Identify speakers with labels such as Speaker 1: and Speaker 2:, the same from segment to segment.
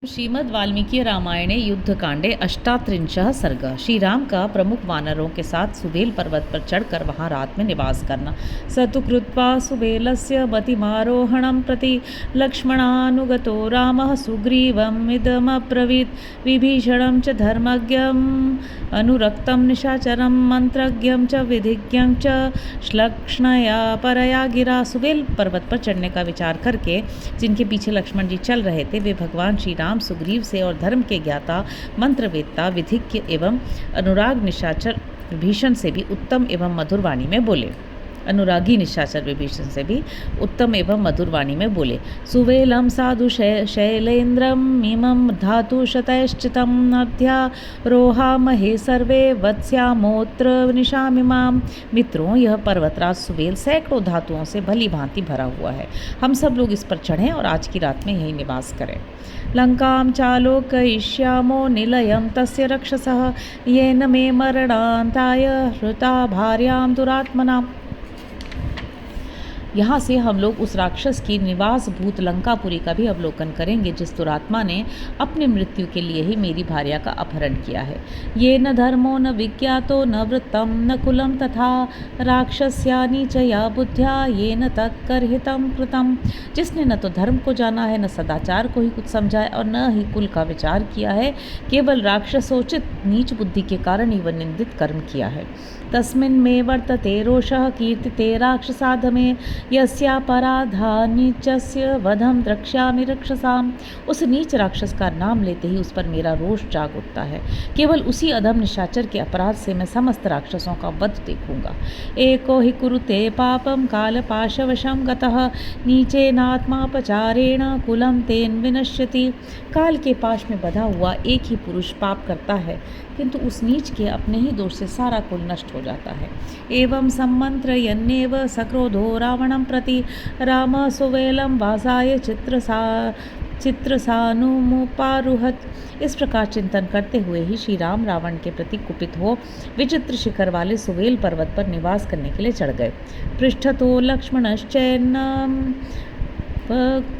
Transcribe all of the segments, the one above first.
Speaker 1: श्रीमद् वाल्मीकि रामायणे युद्धकांडे अष्टात्रिंशः सर्ग। श्री राम का प्रमुख वानरों के साथ सुबेल पर्वत पर चढ़कर वहां रात में निवास करना। स तु कृत्वा सुबेलस्य मतिमारोहणं प्रति लक्ष्मणानुगतो रामः सुग्रीवम् इदमब्रवीत् विभीषणं च धर्मज्ञम् अनुरक्तं निशाचरं मंत्रज्ञं च विधिज्ञं च श्लक्ष्णया परया गिरा। सुबेल पर्वत पर चढ़ने का विचार करके जिनके पीछे लक्ष्मण जी चल रहे थे वे भगवान श्री राम सुग्रीव से और धर्म के ज्ञाता मंत्रवेत्ता विधिज्ञ एवं अनुराग निशाचर विभीषण से भी उत्तम एवं मधुर वाणी में बोले। अनुरागी निशाचर विभीषण से भी उत्तम एवं मधुर वाणी में बोले। सुवेलम साधु शैलेन्द्रम मीमं धातु शतैश्चितम अध्यारोहामहे सर्वे वत्स्यामोत्र निशामिमाम। मित्रों, यह पर्वतराज सुवेल सैकड़ों धातुओं से भली भांति भरा हुआ है। हम सब लोग इस पर चढ़ें और आज की रात में यही निवास करें। लंकां चालोकयिष्यामो निलयं तस्य रक्षसः येन मे मरणान्ताय हृता भार्यां दुरात्मना। यहाँ से हम लोग उस राक्षस की निवास भूत लंकापुरी का भी अवलोकन करेंगे जिस दुरात्मा ने अपनी मृत्यु के लिए ही मेरी भार्या का अपहरण किया है। ये न धर्मो न विज्ञातो न वृत्तम न कुलम तथा राक्षस्यानि च या बुद्ध्या ये न तत्कर्हितम कृतम। जिसने न तो धर्म को जाना है, न सदाचार को ही कुछ समझा है और न ही कुल का विचार किया है, केवल राक्षसोचित नीच बुद्धि के कारण ही वह निंदित कर्म किया है। तस्मिन् मे वर्तते रोषः कीर्तिते राक्षसाधमे यस्यापराधानीचस्य वधं द्रक्ष्यामि रक्षसाम। उस नीच राक्षस का नाम लेते ही उस पर मेरा रोष जाग उठता है। केवल उसी अधम निशाचर के अपराध से मैं समस्त राक्षसों का वध देखूंगा। एको हि कुरुते पापम कालपाशवशं गतः नीचेनात्मापचारेण कुलं तेन विनश्यति। काल के पाश में बधा हुआ एक ही पुरुष पाप करता है, किंतु उस नीच के अपने ही दोष से सारा कुल नष्ट हो जाता है। एवं सम्मन्त्रयन्नेव सक्रोधो रावणं प्रति राम सुवेलं वासाय चित्रसानुमुपारुहत। इस प्रकार चिंतन करते हुए ही श्री राम रावण के प्रति कुपित हो विचित्र शिखर वाले सुवेल पर्वत पर निवास करने के लिए चढ़ गए। पृष्ठतो लक्ष्मणश्चैनं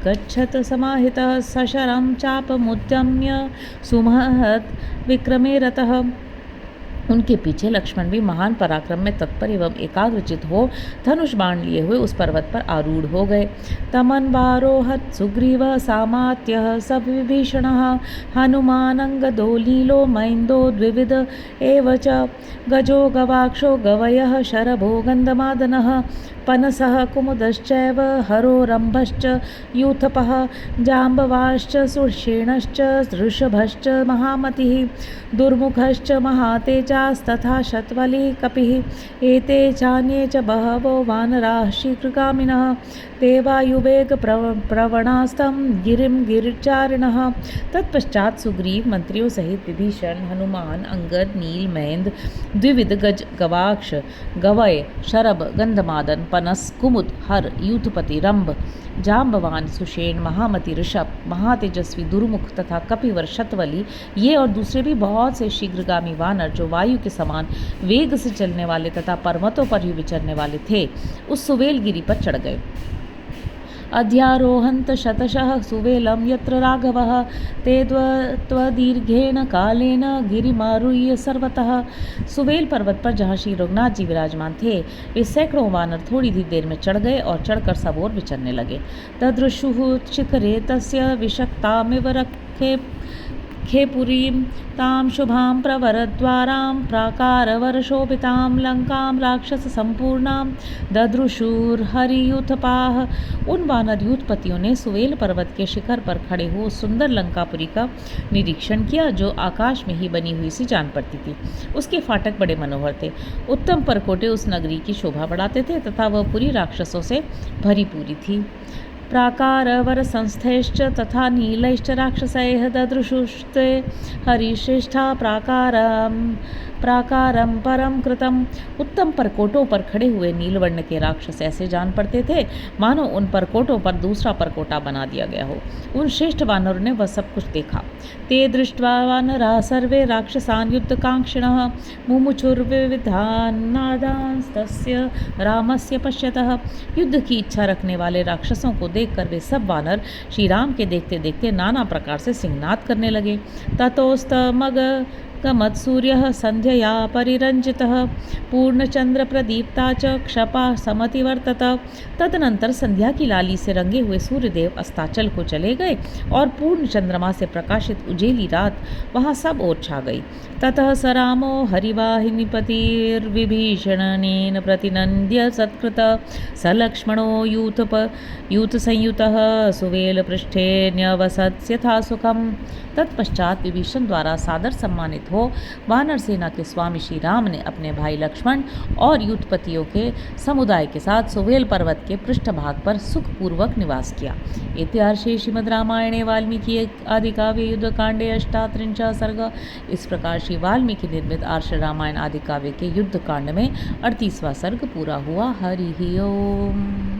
Speaker 1: गच्छत समाहितः सशरं चापमुद्यम्य सुमहत् विक्रमे रतः। उनके पीछे लक्ष्मण भी महान पराक्रम में तत्पर एवं एकाग्रचित हो धनुष बाण लिए हुए उस पर्वत पर आरूढ़ हो गए। तमन्वारोहत सुग्रीवः सामात्यः स विभीषणः हनुमानंगदो लीलो मैन्दो द्विविध एव च गजो गवाक्षो गवयः शरभो गन्धमादनः पनसः कुमुदश्चैव हरो रम्भश्च यूथपः जाम्बवाश्च सुषेणश्च ऋषभश्च महामतिः दुर्मुखश्च महातेजास्तथा शतवली कपिः एते चान्ये च बहवो वानराः शीघ्रगामिनः ते वायुवेग प्रवणास्तं गिरिं गिरिचारिणः। तत्पश्चात सुग्रीव मंत्रियों सहित विभीषण, हनुमान, अंगद, नील, महेंद्र, द्विविध गज, गवाक्ष, गवय, शरभ, गंधमादन, पनस, कुमुद, हर, यूथपति, रंभ, जाम्बवान, सुषेण, महामति, ऋषभ, महातेजस्वी, दुर्मुख तथा कपिवर, शतवली, ये और दूसरे भी बहुत से शीघ्रगामी वानर जो वायु के समान वेग से चलने वाले तथा पर्वतों पर ही विचरने वाले थे, उस सुवेलगिरी पर चढ़ गए। अध्यारोहंत शतशः सुवेलं यत्र राघवः ते त्वदीर्घेण कालेन गिरिमारुह्य सर्वतः। सुवेल पर्वत पर जहाँ श्री रघुनाथ जी विराजमान थे, वे सैकड़ों वानर थोड़ी ही देर में चढ़ गए और चढ़कर सब ओर विचरने लगे। तदृशुः शिखरे तस्य विषक्तामिव रखे खेपुरीं तां शुभां प्रवरद्वारां प्राकारवर्षोभितां लंकां राक्षससम्पूर्णां ददृशुर्हरियूथपाः। उन वानर यूथपतियों ने सुवेल पर्वत के शिखर पर खड़े हो सुंदर लंकापुरी का निरीक्षण किया जो आकाश में ही बनी हुई सी जान पड़ती थी। उसके फाटक बड़े मनोहर थे। उत्तम परकोटे उस नगरी की शोभा बढ़ाते थे तथा वह पूरी राक्षसों से भरी पूरी थी। प्राकारवर संस्थैश्च तथा नीलैश्च राक्षसैः ददृशुस्ते हरिश्रेष्ठा प्राकारं परम कृतम। उत्तम परकोटों पर खड़े हुए नीलवर्ण के राक्षस ऐसे जान पड़ते थे मानो उन परकोटों पर दूसरा परकोटा बना दिया गया हो। उन श्रेष्ठ वानरों ने वह सब कुछ देखा। ते दृष्ट्वा वानराः सर्वे राक्षसान् युद्धकांक्षिणः मुमुचुर्विविधान्नादांस्तस्य रामस्य पश्यतः। युद्ध की इच्छा रखने वाले राक्षसों को देखकर वे सब वानर श्री राम के देखते देखते नाना प्रकार से सिंहनाद करने लगे। ततोस्तमग गमत् सूर्यः संध्यया परिरंजितः पूर्णचंद्र प्रदीप्ता च क्षपा समतिवर्तत। तदनंतर संध्या की लाली से रंगे हुए सूर्यदेव अस्ताचल को चले गए और पूर्ण चंद्रमा से प्रकाशित उजेली रात वहां सब ओर छा गई। ततः स रामो हरिवाहिनीपतिर्विभीषणेन प्रतिनन्द्य सत्कृत स लक्ष्मणो यूथ संयुतः सुवेल पृष्ठे न्यवसत् यथा सुखम। तत्पश्चात विभीषण द्वारा सादर सम्मानित हो वानर सेना के स्वामी श्री राम ने अपने भाई लक्ष्मण और यूथपतियों के समुदाय के साथ सुवेल पर्वत के पृष्ठभाग पर सुखपूर्वक निवास किया। इतिहासे श्रीमद् रामायणे वाल्मीकि आदिकाव्ये युद्धकांडे 38 सर्ग। इस प्रकार श्री वाल्मीकि निर्मित आर्ष रामायण आदि काव्य के युद्ध कांड में 38वां सर्ग पूरा हुआ। हरि ओम।